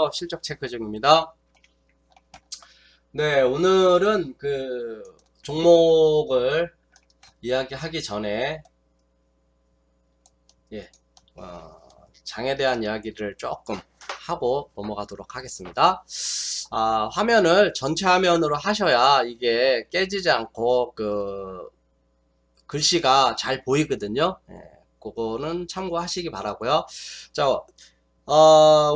안녕하세요. 실적 체크 중입니다. 네, 오늘은 그 종목을 이야기하기 전에 예, 장에 대한 이야기를 조금 하고 넘어가도록 하겠습니다. 화면을 전체 화면으로 하셔야 이게 깨지지 않고 그 글씨가 잘 보이거든요. 그거는 참고하시기 바라고요. 자,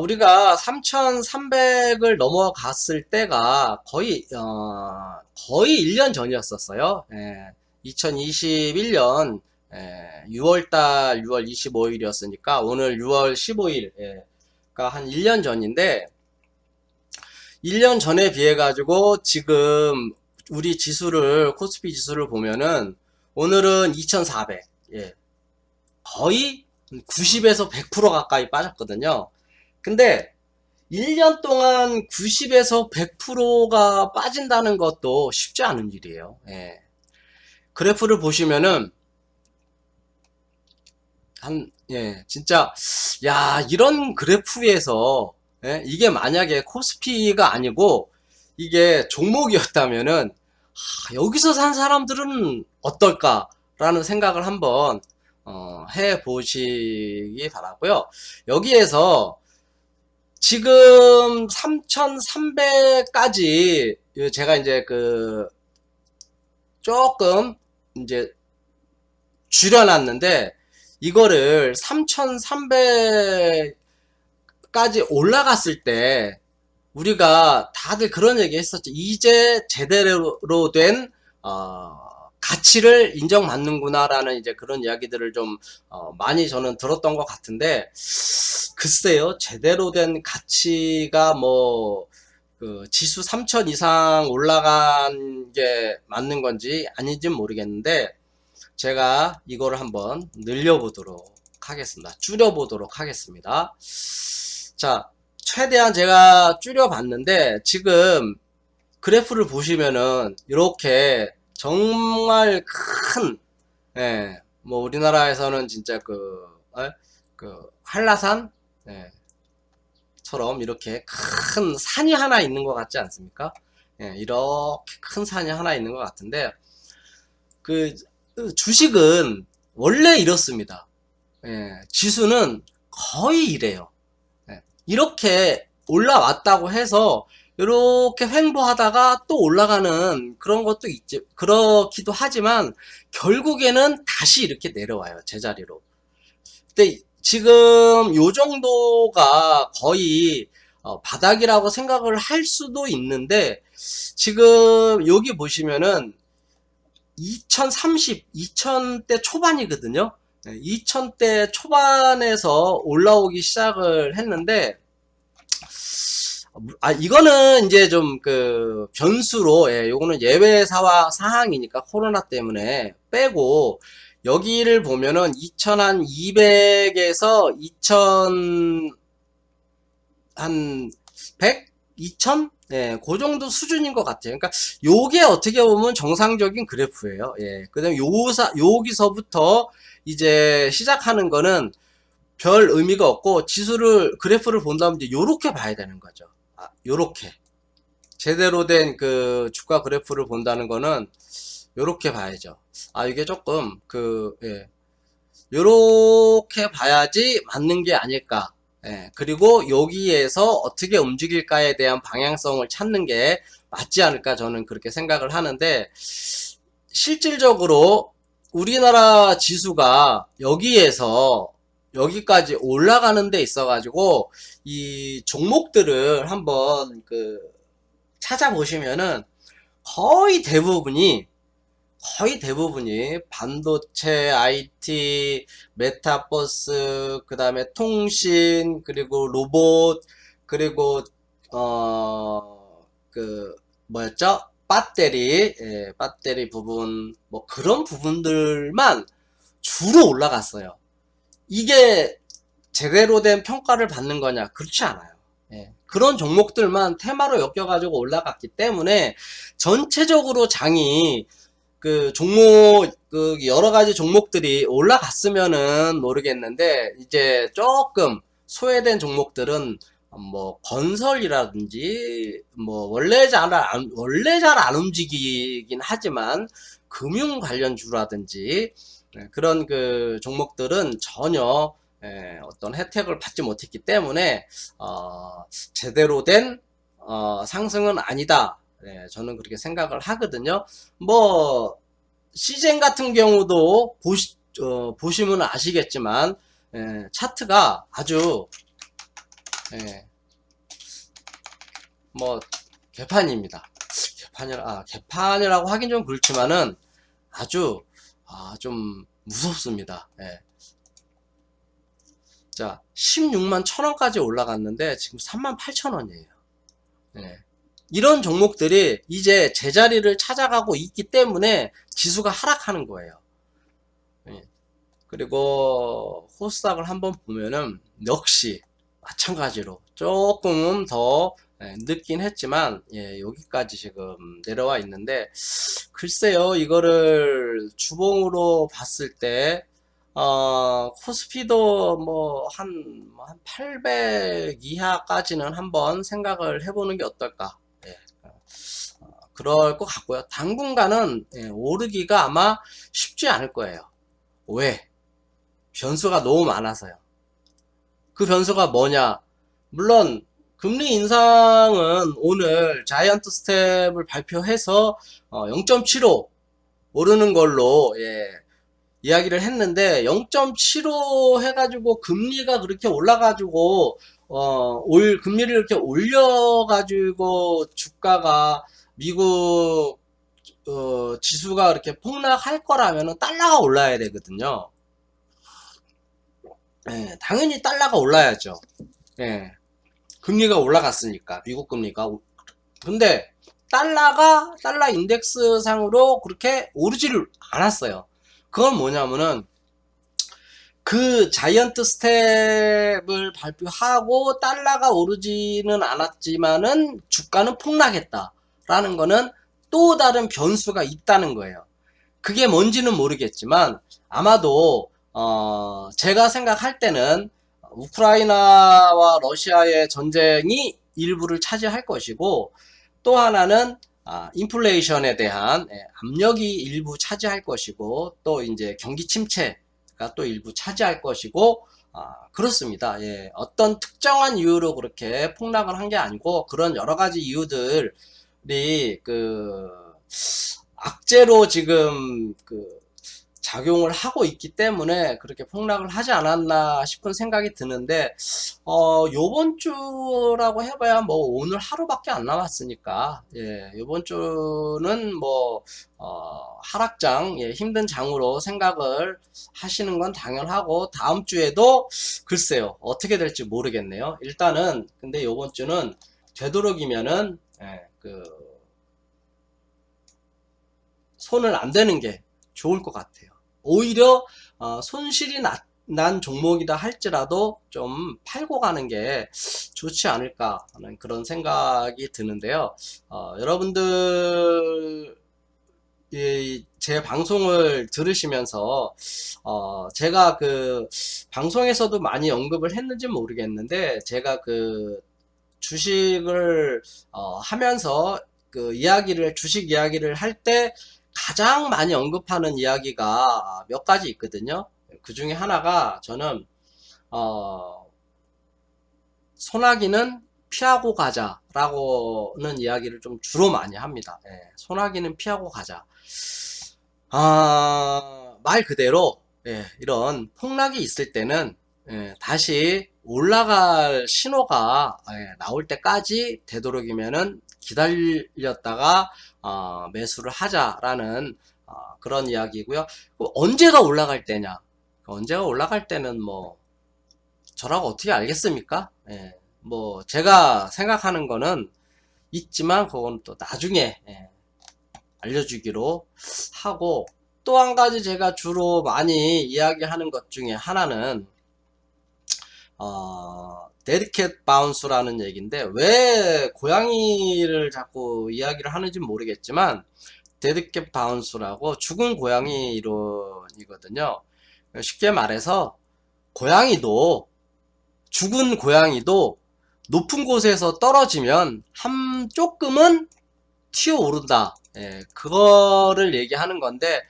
우리가 3,300을 넘어갔을 때가 거의 1년 전이었었어요. 2021년 6월달 6월 25일이었으니까 오늘 6월 15일, 그러니까 한 1년 전인데 1년 전에 비해 가지고 지금 우리 지수를 코스피 지수를 보면은 오늘은 2,400, 거의 90에서 100% 가까이 빠졌거든요. 근데 1년 동안 90에서 100%가 빠진다는 것도 쉽지 않은 일이에요. 그래프를 보시면은 진짜 이런 그래프에서 이게 만약에 코스피가 아니고 이게 종목이었다면은 여기서 산 사람들은 어떨까라는 생각을 한번 해 보시기 바라고요. 여기에서 지금 3,300까지 제가 이제 조금 이제 줄여놨는데 이거를 3,300까지 올라갔을 때 우리가 다들 그런 얘기 했었죠. 이제 제대로 된 가치를 인정받는구나 라는 이제 그런 이야기들을 좀 많이 저는 들었던 것 같은데, 글쎄요, 제대로 된 가치가 지수 3,000 이상 올라간 게 맞는 건지 아닌지는 모르겠는데, 제가 이거를 한번 늘려보도록 하겠습니다. 줄여보도록 하겠습니다. 자, 최대한 제가 줄여봤는데 지금 그래프를 보시면은 이렇게 정말 큰, 우리나라에서는 진짜 한라산, 처럼 이렇게 큰 산이 하나 있는 것 같지 않습니까? 이렇게 큰 산이 하나 있는 것 같은데, 주식은 원래 이렇습니다. 지수는 거의 이래요. 이렇게 올라왔다고 해서 이렇게 횡보하다가 또 올라가는 그런 것도 있지, 그렇기도 하지만 결국에는 다시 이렇게 내려와요, 제자리로. 근데 지금 요 정도가 거의 바닥이라고 생각을 할 수도 있는데, 지금 여기 보시면은 2030, 2000대 초반이거든요. 2000대 초반에서 올라오기 시작을 했는데, 이거는 이제 좀 변수로, 요거는 예외 사항이니까 코로나 때문에 빼고, 여기를 보면은 2200에서 2000, 한 100? 2000? 그 정도 수준인 것 같아요. 그러니까 요게 어떻게 보면 정상적인 그래프예요. 그 다음에 여기서부터 이제 시작하는 거는 별 의미가 없고, 그래프를 본다면 이제 요렇게 봐야 되는 거죠. 요렇게. 제대로 된 주가 그래프를 본다는 거는 요렇게 봐야죠. 이게 조금, 요렇게 봐야지 맞는 게 아닐까. 그리고 여기에서 어떻게 움직일까에 대한 방향성을 찾는 게 맞지 않을까, 저는 그렇게 생각을 하는데, 실질적으로 우리나라 지수가 여기에서 여기까지 올라가는 데 있어 가지고 이 종목들을 한번 찾아보시면은 거의 대부분이 반도체, IT, 메타버스, 그 다음에 통신, 그리고 로봇, 그리고 뭐였죠? 배터리 부분, 그런 부분들만 주로 올라갔어요. 이게 제대로 된 평가를 받는 거냐? 그렇지 않아요. 그런 종목들만 테마로 엮여가지고 올라갔기 때문에 전체적으로 장이 여러 가지 종목들이 올라갔으면은 모르겠는데, 이제 조금 소외된 종목들은 뭐 건설이라든지 뭐 원래 잘 안 움직이긴 하지만 금융 관련주라든지 그런 그 종목들은 전혀 어떤 혜택을 받지 못했기 때문에 제대로 된 상승은 아니다. 저는 그렇게 생각을 하거든요. 뭐 시젠 같은 경우도 보시면 아시겠지만 차트가 아주 뭐 개판입니다. 개판이라고 하긴 좀 그렇지만은 아주 좀 무섭습니다. 자, 16만 1,000원까지 올라갔는데 지금 38,000원이에요. 이런 종목들이 이제 제자리를 찾아가고 있기 때문에 지수가 하락하는 거예요. 그리고 코스닥을 한번 보면은 역시 마찬가지로 조금 더 늦긴 했지만 여기까지 지금 내려와 있는데 글쎄요, 이거를 주봉으로 봤을 때 코스피도 뭐 한 800 이하까지는 한번 생각을 해보는 게 어떨까. 그럴 것 같고요. 당분간은 오르기가 아마 쉽지 않을 거예요. 왜? 변수가 너무 많아서요. 그 변수가 뭐냐? 물론 금리 인상은 오늘 자이언트 스텝을 발표해서 0.75 오르는 걸로 이야기를 했는데 0.75 해가지고 금리가 그렇게 올라가지고 금리를 이렇게 올려가지고 주가가 미국 지수가 이렇게 폭락할 거라면은 달러가 올라야 되거든요. 당연히 달러가 올라야죠. 금리가 올라갔으니까 미국 금리가. 근데 달러 인덱스 상으로 그렇게 오르지를 않았어요. 그건 뭐냐면은 그 자이언트 스텝을 발표하고 달러가 오르지는 않았지만은 주가는 폭락했다라는 거는 또 다른 변수가 있다는 거예요. 그게 뭔지는 모르겠지만 아마도 제가 생각할 때는 우크라이나와 러시아의 전쟁이 일부를 차지할 것이고 또 하나는 인플레이션에 대한 압력이 일부 차지할 것이고 또 이제 경기 침체가 또 일부 차지할 것이고 그렇습니다. 어떤 특정한 이유로 그렇게 폭락을 한 게 아니고 그런 여러 가지 이유들이 악재로 지금 작용을 하고 있기 때문에 그렇게 폭락을 하지 않았나 싶은 생각이 드는데 요번 주라고 해봐야 뭐 오늘 하루밖에 안 남았으니까 요번 주는 뭐 하락장 힘든 장으로 생각을 하시는 건 당연하고 다음 주에도 글쎄요 어떻게 될지 모르겠네요. 일단은 근데 요번 주는 되도록이면은 손을 안 대는 게 좋을 것 같아요. 오히려 손실이 난 종목이다 할지라도 좀 팔고 가는 게 좋지 않을까 하는 그런 생각이 드는데요. 여러분들 제 방송을 들으시면서 제가 그 방송에서도 많이 언급을 했는지 모르겠는데 제가 그 주식을 하면서 주식 이야기를 할 때 가장 많이 언급하는 이야기가 몇 가지 있거든요. 그 중에 하나가 저는 소나기는 피하고 가자라고는 이야기를 좀 주로 많이 합니다. 소나기는 피하고 가자. 말 그대로 이런 폭락이 있을 때는 다시 올라갈 신호가 나올 때까지 되도록이면은 기다렸다가 매수를 하자라는 그런 이야기고요. 언제가 올라갈 때냐? 언제가 올라갈 때는 뭐 저라고 어떻게 알겠습니까? 뭐 제가 생각하는 거는 있지만 그건 또 나중에 알려주기로 하고 또 한 가지 제가 주로 많이 이야기하는 것 중에 하나는 데드캣 바운스라는 얘기인데 왜 고양이를 자꾸 이야기를 하는지 모르겠지만 데드캣 바운스라고 죽은 고양이 이론이거든요. 쉽게 말해서 죽은 고양이도 높은 곳에서 떨어지면 조금은 튀어오른다. 예, 그거를 얘기하는 건데,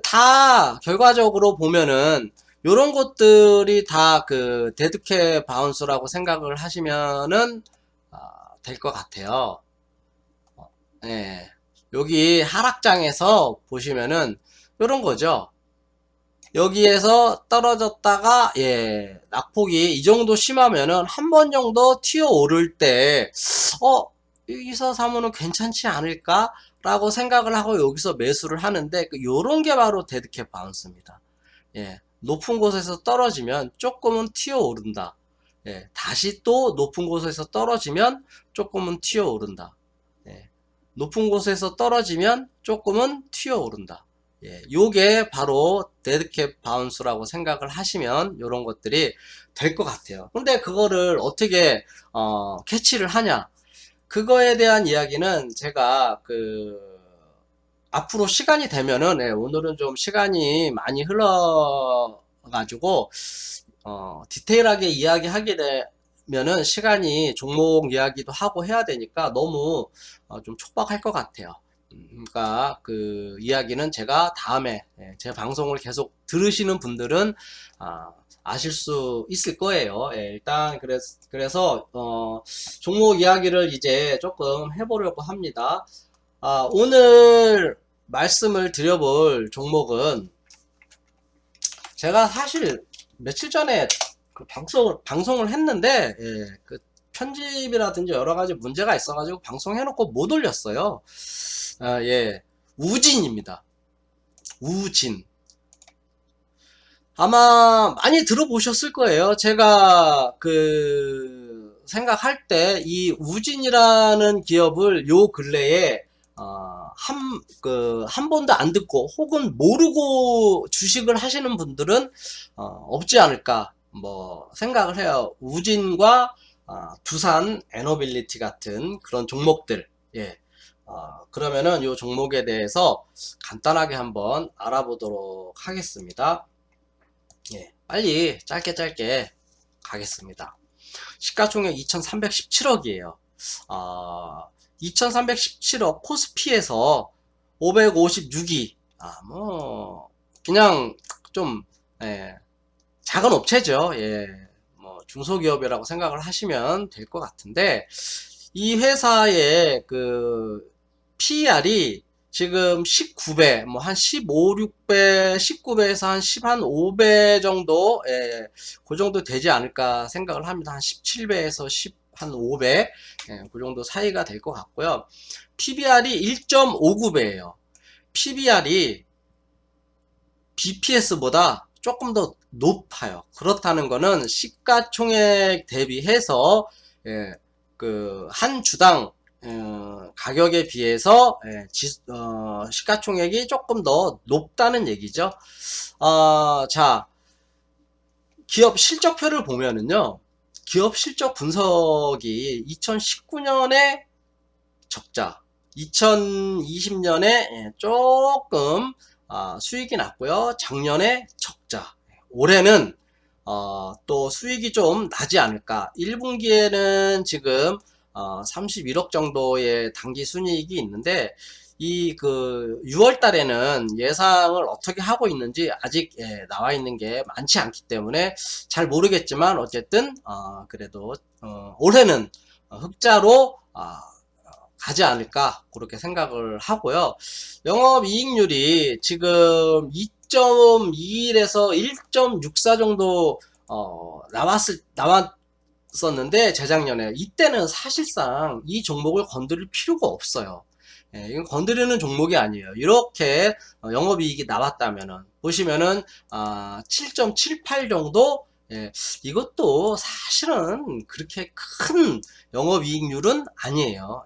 다 결과적으로 보면은 요런 것들이 다 그 데드캣 바운스라고 생각을 하시면은 될 것 같아요. 예, 여기 하락장에서 보시면은 요런 거죠. 여기에서 떨어졌다가 낙폭이 이 정도 심하면은 한 번 정도 튀어 오를 때 여기서 사면은 괜찮지 않을까 라고 생각을 하고 여기서 매수를 하는데, 요런 게 바로 데드캣 바운스입니다. 높은 곳에서 떨어지면 조금은 튀어 오른다. 다시 또 높은 곳에서 떨어지면 조금은 튀어 오른다. 높은 곳에서 떨어지면 조금은 튀어 오른다. 요게 바로 데드캣 바운스라고 생각을 하시면 요런 것들이 될 것 같아요. 근데 그거를 어떻게 캐치를 하냐, 그거에 대한 이야기는 제가 앞으로 시간이 되면은, 오늘은 좀 시간이 많이 흘러 가지고 디테일하게 이야기하게 되면은 시간이 종목 이야기도 하고 해야 되니까 너무 좀 촉박할 것 같아요. 그러니까 그 이야기는 제가 다음에 제 방송을 계속 들으시는 분들은 아실 수 있을 거예요. 일단 그래서 종목 이야기를 이제 조금 해보려고 합니다. 오늘 말씀을 드려볼 종목은, 제가 사실 며칠 전에 그 방송을 했는데, 그 편집이라든지 여러 가지 문제가 있어가지고 방송해놓고 못 올렸어요. 우진입니다. 우진. 아마 많이 들어보셨을 거예요. 제가 생각할 때 이 우진이라는 기업을 요 근래에 한 번도 안 듣고 혹은 모르고 주식을 하시는 분들은 없지 않을까 뭐 생각을 해요. 우진과 두산 에너빌리티 같은 그런 종목들. 그러면은 요 종목에 대해서 간단하게 한번 알아보도록 하겠습니다. 빨리 짧게 가겠습니다. 시가총액 2317억이에요. 2317억, 코스피에서 556위. 그냥 좀, 작은 업체죠. 뭐, 중소기업이라고 생각을 하시면 될 것 같은데, 이 회사의 PER이 지금 19배, 뭐 한 15, 6배, 19배에서 한 5배 정도, 그 정도 되지 않을까 생각을 합니다. 한 17배에서 한 5배, 그 정도 사이가 될 것 같고요. PBR이 1.59배예요. PBR이 BPS보다 조금 더 높아요. 그렇다는 거는 시가총액 대비해서 한 주당 가격에 비해서 시가총액이 조금 더 높다는 얘기죠. 자, 기업 실적표를 보면은요, 기업 실적 분석이 2019년에 적자, 2020년에 조금 수익이 났고요. 작년에 적자, 올해는 또 수익이 좀 나지 않을까. 1분기에는 지금 31억 정도의 당기 순이익이 있는데, 이 6월 달에는 예상을 어떻게 하고 있는지 아직 나와 있는 게 많지 않기 때문에 잘 모르겠지만, 어쨌든 그래도 올해는 흑자로 가지 않을까 그렇게 생각을 하고요. 영업이익률이 지금 2.21에서 1.64 정도 나왔었는데, 재작년에 이때는 사실상 이 종목을 건드릴 필요가 없어요. 이건 건드리는 종목이 아니에요. 이렇게 영업이익이 나왔다면은 보시면은 7.78 정도. 이것도 사실은 그렇게 큰 영업이익률은 아니에요.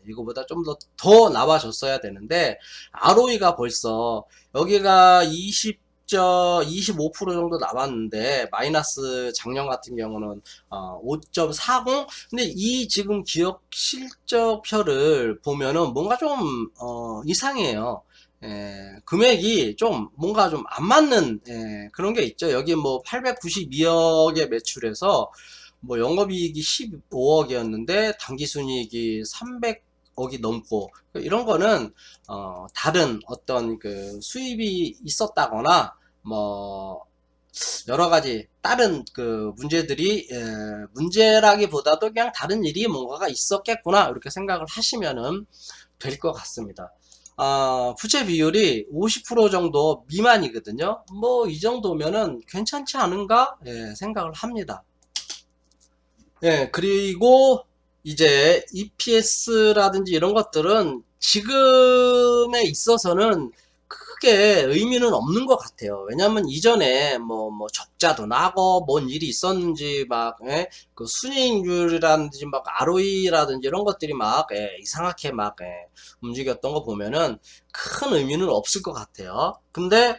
이거보다 좀 더 나와줬어야 되는데, ROE가 벌써 여기가 25% 정도 나왔는데, 마이너스 작년 같은 경우는 5.40. 근데 이 지금 기업 실적표를 보면은 뭔가 좀 이상해요. 금액이 좀 뭔가 좀 안 맞는 그런 게 있죠. 여기 뭐 892억에 매출해서 뭐 영업이익이 15억이었는데 당기순이익이 300억이 넘고 이런 거는 다른 어떤 그 수입이 있었다거나 뭐 여러 가지 다른 그 문제들이 문제라기보다도 그냥 다른 일이 뭔가가 있었겠구나 이렇게 생각을 하시면은 될 것 같습니다. 부채 비율이 50% 정도 미만이거든요. 뭐 이 정도면은 괜찮지 않은가 생각을 합니다. 그리고 이제 EPS라든지 이런 것들은 지금에 있어서는 크게 의미는 없는 것 같아요. 왜냐면 이전에 뭐 적자도 나고 뭔 일이 있었는지 막, 그 순이익률이라든지 막 ROE라든지 이런 것들이 막, 이상하게 막, 움직였던 거 보면은 큰 의미는 없을 것 같아요. 근데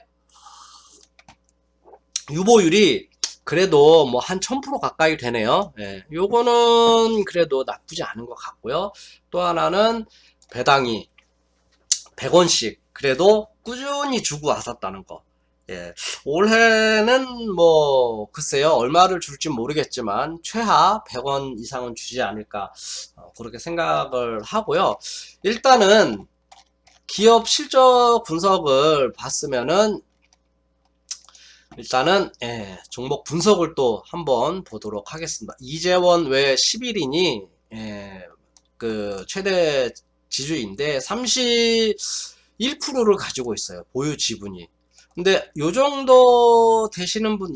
유보율이 그래도 뭐 한 1000% 가까이 되네요. 요거는 그래도 나쁘지 않은 것 같고요. 또 하나는 배당이 100원씩 그래도 꾸준히 주고 왔었다는 거. 올해는 뭐 글쎄요 얼마를 줄지 모르겠지만 최하 100원 이상은 주지 않을까 그렇게 생각을 하고요. 일단은 기업 실적 분석을 봤으면은 일단은 종목 분석을 또 한번 보도록 하겠습니다. 이재원 외 11인이 그 최대 지주인데 31%를 가지고 있어요. 보유 지분이. 근데 요 정도 되시는 분,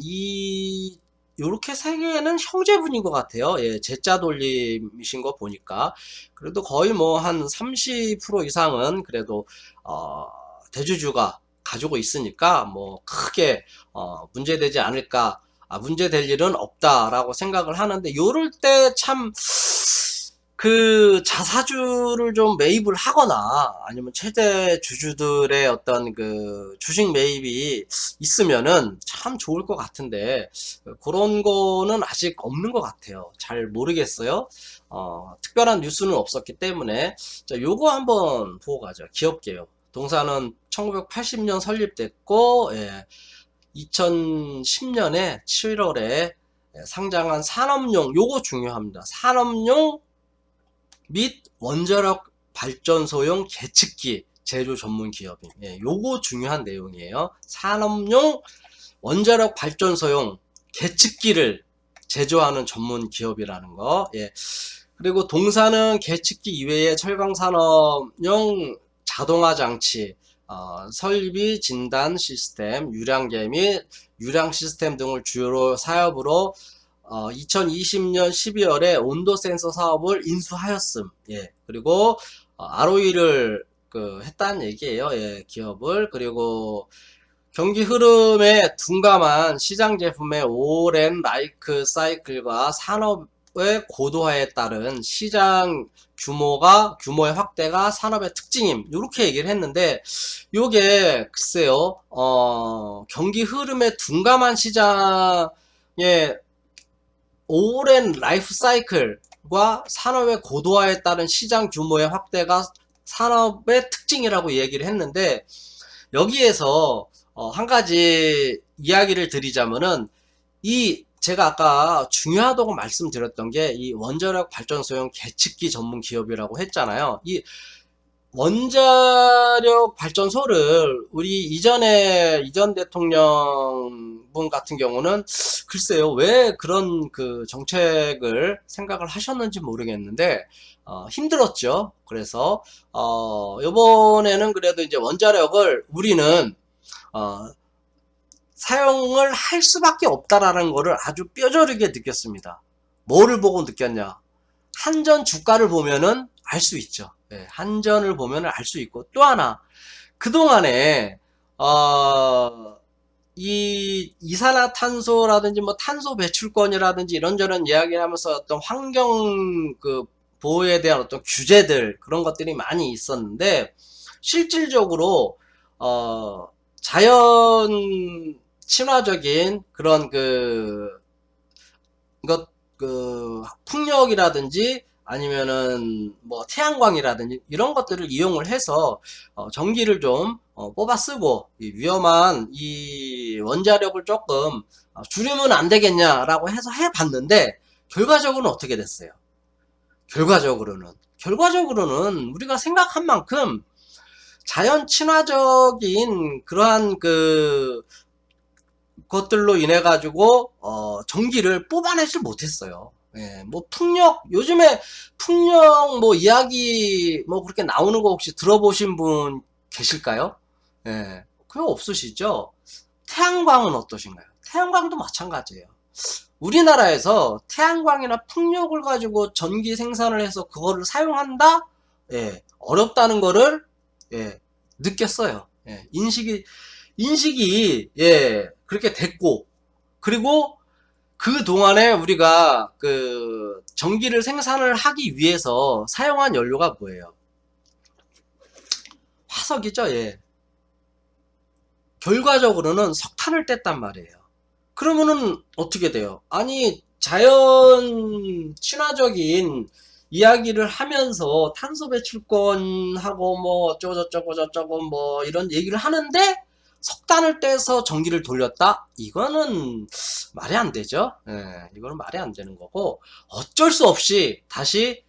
요렇게 세 개는 형제분인 것 같아요. 제자 돌림이신 거 보니까. 그래도 거의 뭐 한 30% 이상은 그래도, 대주주가 가지고 있으니까 뭐 크게, 문제되지 않을까. 문제될 일은 없다라고 생각을 하는데, 요럴 때참 그 자사주를 좀 매입을 하거나 아니면 최대 주주들의 어떤 그 주식 매입이 있으면은 참 좋을 것 같은데 그런 거는 아직 없는 것 같아요. 잘 모르겠어요. 특별한 뉴스는 없었기 때문에 자 요거 한번 보고 가죠. 기업개요. 동사는 1980년 설립됐고 2010년에 7월에 상장한 산업용 요거 중요합니다. 산업용 및 원자력 발전소용 계측기 제조 전문 기업인 요거 중요한 내용이에요. 산업용 원자력 발전소용 계측기를 제조하는 전문 기업이라는 거. 그리고 동사는 계측기 이외에 철강산업용 자동화 장치 설비 진단 시스템 유량계 및 유량 시스템 등을 주요 사업으로 2020년 12월에 온도 센서 사업을 인수하였음. 그리고 ROE를 했다는 얘기예요. 기업을. 그리고 경기 흐름에 둔감한 시장 제품의 오랜 라이프 사이클과 산업의 고도화에 따른 시장 규모의 확대가 산업의 특징임. 이렇게 얘기를 했는데 요게 글쎄요. 경기 흐름에 둔감한 시장의 오랜 라이프 사이클과 산업의 고도화에 따른 시장 규모의 확대가 산업의 특징이라고 얘기를 했는데 여기에서 한 가지 이야기를 드리자면은 제가 아까 중요하다고 말씀드렸던 게 이 원자력 발전소용 계측기 전문 기업이라고 했잖아요. 이 원자력 발전소를 우리 이전 대통령 분 같은 경우는 글쎄요 왜 그런 그 정책을 생각을 하셨는지 모르겠는데 힘들었죠. 그래서 요번에는 그래도 이제 원자력을 우리는 사용을 할 수밖에 없다라는 거를 아주 뼈저리게 느꼈습니다. 뭐를 보고 느꼈냐? 한전 주가를 보면은 알 수 있죠. 한전을 보면은 알 수 있고 또 하나 그동안에 이 이산화탄소라든지 뭐 탄소 배출권이라든지 이런저런 이야기를 하면서 어떤 환경 그 보호에 대한 어떤 규제들 그런 것들이 많이 있었는데 실질적으로 자연 친화적인 그런 풍력이라든지 아니면은 뭐 태양광이라든지 이런 것들을 이용을 해서 전기를 좀 뽑아 쓰고 위험한 이 원자력을 조금 줄이면 안 되겠냐라고 해서 해봤는데 결과적으로는 어떻게 됐어요? 결과적으로는 우리가 생각한 만큼 자연 친화적인 그러한 것들로 인해 가지고 전기를 뽑아내질 못했어요. 예, 뭐 요즘에 풍력 뭐 이야기 뭐 그렇게 나오는 거 혹시 들어보신 분 계실까요? 예, 그거 없으시죠? 태양광은 어떠신가요? 태양광도 마찬가지예요. 우리나라에서 태양광이나 풍력을 가지고 전기 생산을 해서 그거를 사용한다? 예, 어렵다는 거를 예, 느꼈어요. 예, 인식이 예, 그렇게 됐고, 그리고 그 동안에 우리가 전기를 생산을 하기 위해서 사용한 연료가 뭐예요? 화석이죠. 예. 결과적으로는 석탄을 뗐단 말이에요. 그러면은 어떻게 돼요? 아니, 자연 친화적인 이야기를 하면서 탄소 배출권하고 뭐 어쩌고저쩌고 뭐 이런 얘기를 하는데 석탄을 떼서 전기를 돌렸다? 이거는 말이 안 되죠. 예, 이거는 말이 안 되는 거고 어쩔 수 없이 다시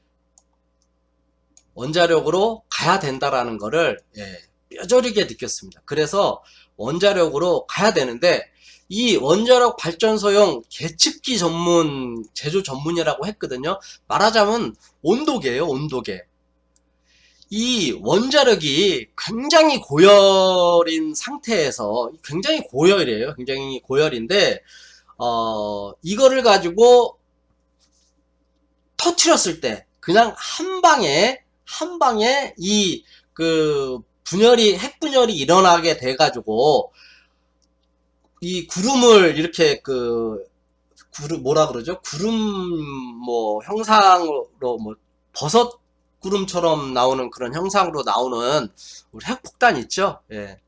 원자력으로 가야 된다라는 거를 예, 뼈저리게 느꼈습니다. 그래서 원자력으로 가야 되는데 이 원자력 발전소용 계측기 전문 제조 전문이라고 했거든요. 말하자면 온도계예요. 온도계. 이 원자력이 굉장히 고열인 상태에서 굉장히 고열이에요. 굉장히 고열인데 이거를 가지고 터트렸을 때 그냥 한 방에 핵 분열이 일어나게 돼 가지고 이 구름을 이렇게 뭐라 그러죠? 구름 뭐 형상으로 뭐 버섯 구름처럼 나오는 그런 형상으로 나오는 우리 핵폭탄 있죠? 예.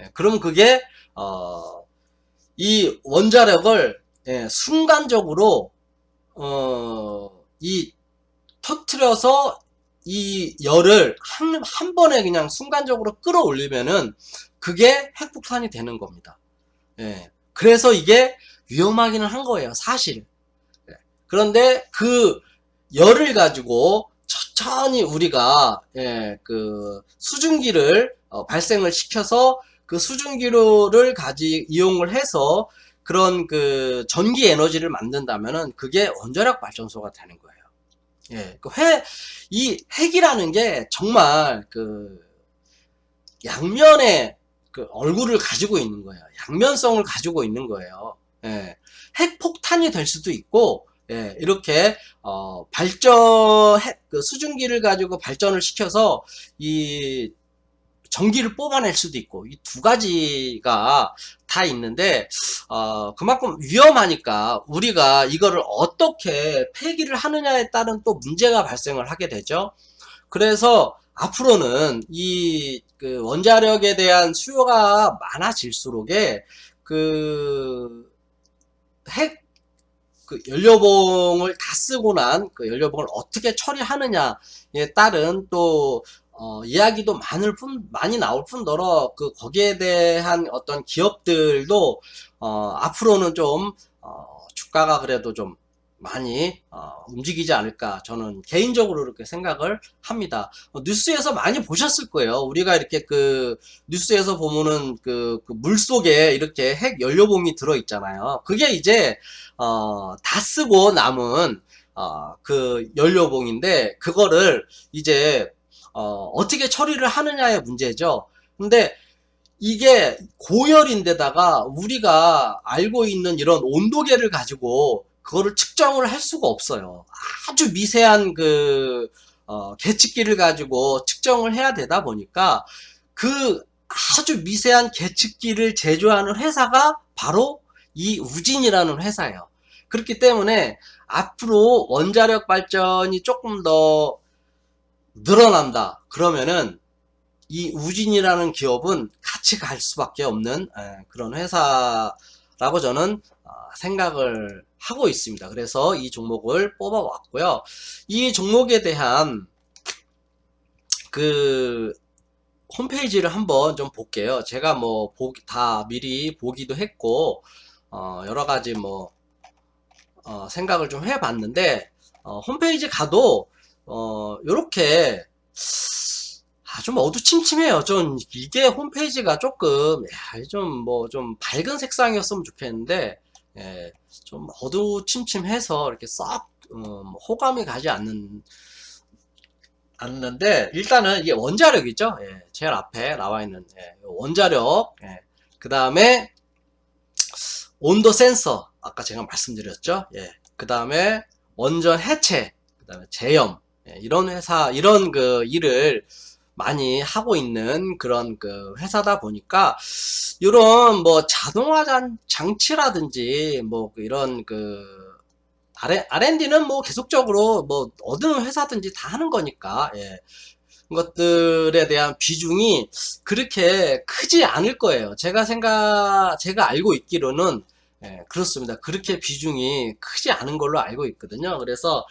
예. 그럼 그게 이 원자력을 예, 순간적으로 이 터트려서 이 열을 한 번에 그냥 순간적으로 끌어올리면은 그게 핵폭탄이 되는 겁니다. 예. 그래서 이게 위험하기는 한 거예요, 사실. 예. 그런데 그 열을 가지고 천천히 우리가 예, 수증기를 발생을 시켜서 그 수증기를 이용을 해서 그런 전기 에너지를 만든다면은 그게 원자력 발전소가 되는 거예요. 예, 이 핵이라는 게 정말 양면의 얼굴을 가지고 있는 거예요. 양면성을 가지고 있는 거예요. 예, 핵폭탄이 될 수도 있고, 예, 이렇게 수증기를 가지고 발전을 시켜서 이 전기를 뽑아낼 수도 있고, 이 두 가지가 다 있는데 그만큼 위험하니까 우리가 이거를 어떻게 폐기를 하느냐에 따른 또 문제가 발생을 하게 되죠. 그래서 앞으로는 이 원자력에 대한 수요가 많아질수록에 핵 연료봉을 다 쓰고 난 연료봉을 어떻게 처리하느냐에 따른 또 이야기도 많이 나올 뿐더러 거기에 대한 어떤 기업들도 앞으로는 좀 주가가 그래도 좀 많이 움직이지 않을까 저는 개인적으로 그렇게 생각을 합니다. 뉴스에서 많이 보셨을 거예요. 우리가 이렇게 뉴스에서 보면은 물속에 이렇게 핵 연료봉이 들어 있잖아요. 그게 이제 다 쓰고 남은 연료봉인데 그거를 이제 어떻게 처리를 하느냐의 문제죠. 근데 이게 고열인데다가 우리가 알고 있는 이런 온도계를 가지고 그거를 측정을 할 수가 없어요. 아주 미세한 계측기를 가지고 측정을 해야 되다 보니까 아주 미세한 계측기를 제조하는 회사가 바로 이 우진이라는 회사예요. 그렇기 때문에 앞으로 원자력 발전이 조금 더 늘어난다. 그러면은 이 우진이라는 기업은 같이 갈 수밖에 없는 그런 회사라고 저는 생각을 하고 있습니다. 그래서 이 종목을 뽑아왔고요. 이 종목에 대한 홈페이지를 한번 좀 볼게요. 제가 다 미리 보기도 했고 여러 가지 생각을 좀 해봤는데, 홈페이지 가도, 요렇게, 좀 어두침침해요. 좀, 이게 홈페이지가 조금, 좀 밝은 색상이었으면 좋겠는데, 예, 좀 어두침침해서 이렇게 썩, 호감이 가지 않는데, 일단은 이게 원자력이죠. 예, 제일 앞에 나와 있는, 원자력, 그 다음에 온도 센서, 아까 제가 말씀드렸죠. 예, 그 다음에 원전 해체, 그 다음에 제염, 이런 회사, 이런 그 일을 많이 하고 있는 그런 그 회사다 보니까, 이런 뭐 자동화 장치라든지, 뭐 이런 그 R&D는 뭐 계속적으로 뭐 어느 회사든지 다 하는 거니까, 예. 것들에 대한 비중이 그렇게 크지 않을 거예요. 제가 알고 있기로는, 그렇습니다. 그렇게 비중이 크지 않은 걸로 알고 있거든요. 그래서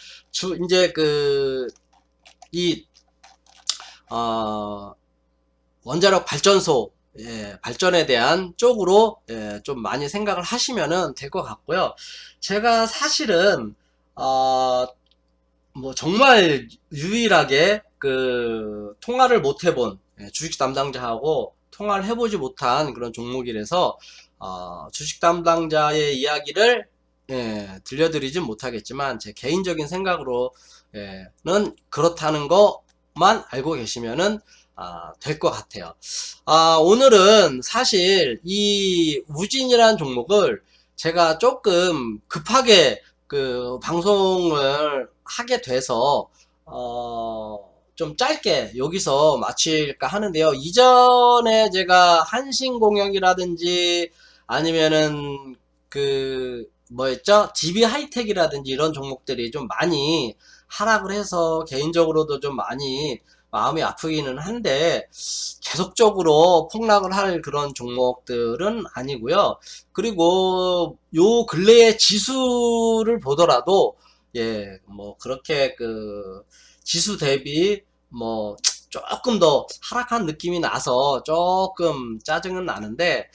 이제 이, 어, 원자력 발전소, 발전에 대한 쪽으로, 좀 많이 생각을 하시면은 될 것 같고요. 제가 사실은, 뭐 정말 유일하게 통화를 못 해본, 주식 담당자하고 통화를 해보지 못한 그런 종목이라서 주식 담당자의 이야기를 들려드리진 못하겠지만, 제 개인적인 생각으로는 그렇다는 것만 알고 계시면은 될 것 같아요. 오늘은 사실 이 우진이라는 종목을 제가 조금 급하게 방송을 하게 돼서 좀 짧게 여기서 마칠까 하는데요. 이전에 제가 한신공영이라든지 아니면은 뭐였죠? DB 하이텍이라든지 이런 종목들이 좀 많이 하락을 해서 개인적으로도 좀 많이 마음이 아프기는 한데, 계속적으로 폭락을 할 그런 종목들은 아니고요. 그리고 요 근래의 지수를 보더라도, 뭐 그렇게 지수 대비 뭐 조금 더 하락한 느낌이 나서 조금 짜증은 나는데,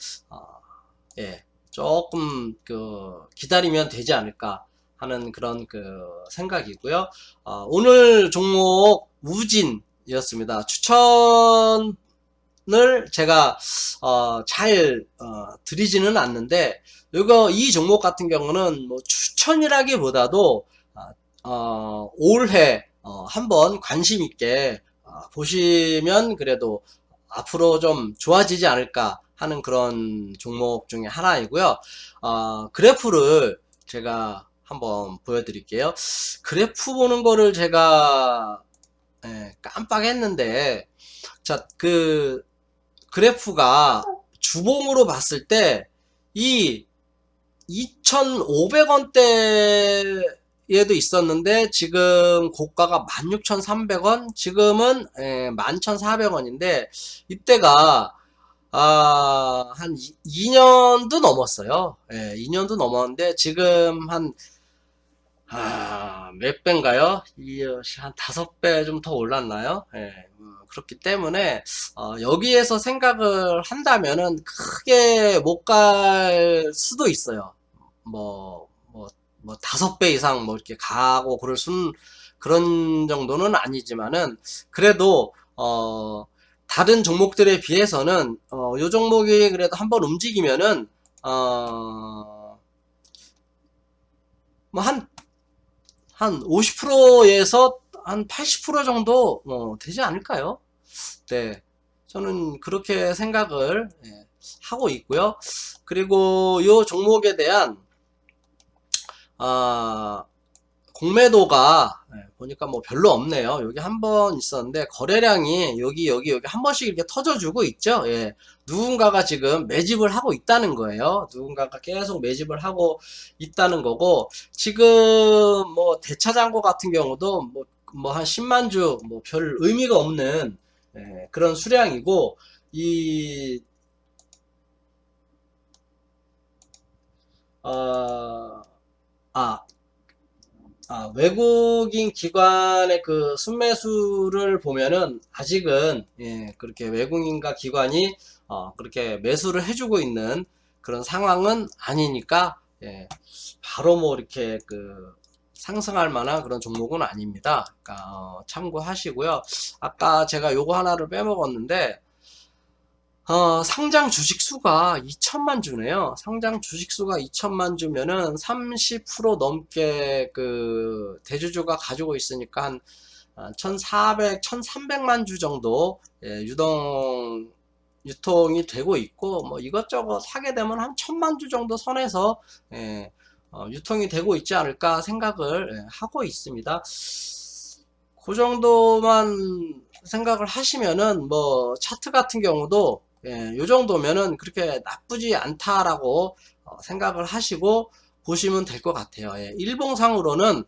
조금 기다리면 되지 않을까 하는 그런 생각이고요. 오늘 종목 우진이었습니다. 추천을 제가 잘 드리지는 않는데, 이 종목 같은 경우는 뭐 추천이라기보다도 올해 한번 관심 있게 보시면 그래도 앞으로 좀 좋아지지 않을까 하는 그런 종목 중에 하나이고요. 그래프를 제가 한번 보여드릴게요. 그래프 보는 거를 제가 깜빡했는데, 자, 그래프가 주봉으로 봤을 때 이 2,500원대에도 있었는데, 지금 고가가 16,300원, 지금은 11,400원인데, 이때가 한 2년도 넘었어요. 2년도 넘었는데, 지금 몇 배인가요? 한 5배 좀 더 올랐나요? 그렇기 때문에, 여기에서 생각을 한다면은 크게 못 갈 수도 있어요. 뭐 5배 이상 뭐 이렇게 가고 그런 정도는 아니지만은, 그래도, 다른 종목들에 비해서는, 요 종목이 그래도 한번 움직이면은, 뭐 한 50%에서 한 80% 정도 되지 않을까요? 네, 저는 그렇게 생각을 하고 있고요. 그리고 이 종목에 대한 공매도가 보니까 뭐 별로 없네요. 여기 한 번 있었는데, 거래량이 여기 한 번씩 이렇게 터져주고 있죠. 누군가가 지금 매집을 하고 있다는 거예요. 누군가가 계속 매집을 하고 있다는 거고, 지금 뭐 대차장고 같은 경우도 뭐 한 10만 주, 뭐 별 의미가 없는 그런 수량이고, 이 어, 아, 외국인 기관의 순매수를 보면은 아직은 그렇게 외국인과 기관이 그렇게 매수를 해주고 있는 그런 상황은 아니니까 예, 바로 뭐 이렇게 그 상승할 만한 그런 종목은 아닙니다. 그러니까 참고하시고요. 아까 제가 요거 하나를 빼먹었는데 상장 주식 수가 2천만 주네요. 상장 주식 수가 2천만 주면은 30% 넘게 그 대주주가 가지고 있으니까 한 1,400, 1,300만 주 정도 유통이 되고 있고, 뭐 이것저것 사게 되면 한 1,000만 주 정도 선에서 유통이 되고 있지 않을까 생각을 하고 있습니다. 그 정도만 생각을 하시면은 뭐 차트 같은 경우도 요 정도면은 그렇게 나쁘지 않다라고 생각을 하시고 보시면 될 것 같아요. 일봉상으로는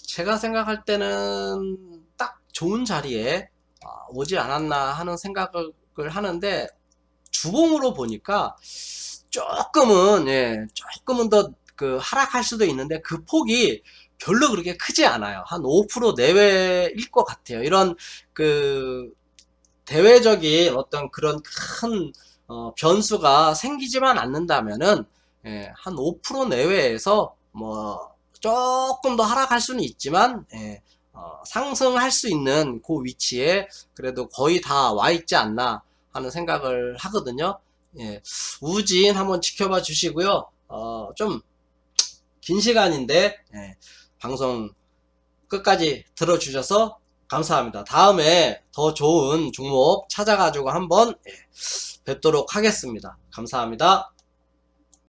제가 생각할 때는 딱 좋은 자리에 오지 않았나 하는 생각을 하는데, 주봉으로 보니까 조금은 더 그 하락할 수도 있는데 그 폭이 별로 그렇게 크지 않아요. 한 5% 내외일 것 같아요. 이런 그 대외적인 어떤 그런 큰 변수가 생기지만 않는다면은 한 5% 내외에서 뭐 조금 더 하락할 수는 있지만 상승할 수 있는 그 위치에 그래도 거의 다 와 있지 않나 하는 생각을 하거든요. 우진 한번 지켜봐 주시고요. 좀 긴 시간인데 방송 끝까지 들어주셔서 감사합니다. 다음에 더 좋은 종목 찾아가지고 한번 뵙도록 하겠습니다. 감사합니다.